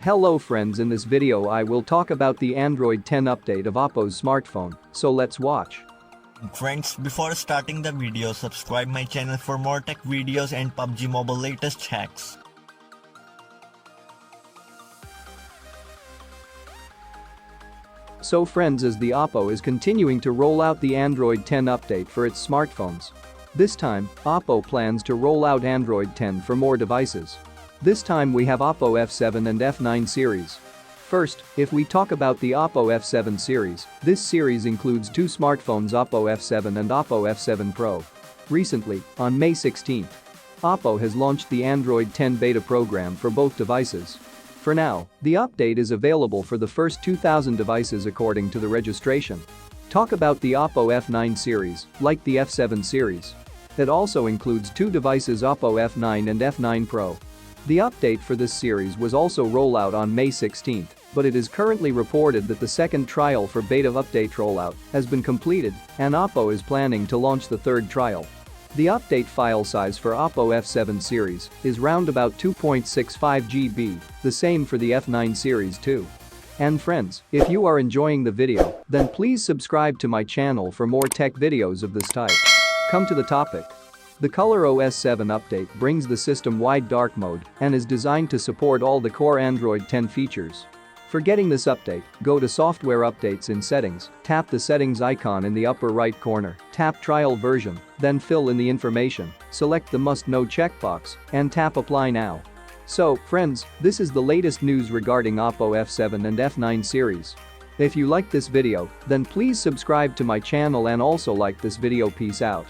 Hello friends, in this video I will talk about the Android 10 update of Oppo's smartphone, so let's watch. Friends, before starting the video, subscribe my channel for more tech videos and PUBG Mobile latest hacks. So friends, as the Oppo is continuing to roll out the Android 10 update for its smartphones. This time, Oppo plans to roll out Android 10 for more devices. This time we have Oppo F7 and F9 series. First, if we talk about the Oppo F7 series, this series includes two smartphones, Oppo F7 and Oppo F7 Pro. Recently, on May 16, Oppo has launched the Android 10 beta program for both devices. For now, the update is available for the first 2,000 devices according to the registration. Talk about the Oppo F9 series, like the F7 series. It also includes two devices, Oppo F9 and F9 Pro. The update for this series was also rolled out on May 16, but it is currently reported that the second trial for beta update rollout has been completed and Oppo is planning to launch the third trial. The update file size for Oppo F7 series is round about 2.65 GB, the same for the F9 series too. And friends, if you are enjoying the video, then please subscribe to my channel for more tech videos of this type. Come to the topic. The ColorOS 7 update brings the system-wide dark mode and is designed to support all the core Android 10 features. For getting this update, go to Software Updates in Settings, tap the settings icon in the upper right corner, tap Trial Version, then fill in the information, select the Must Know checkbox, and tap Apply Now. So, friends, this is the latest news regarding Oppo F7 and F9 series. If you like this video, then please subscribe to my channel and also like this video. Peace out.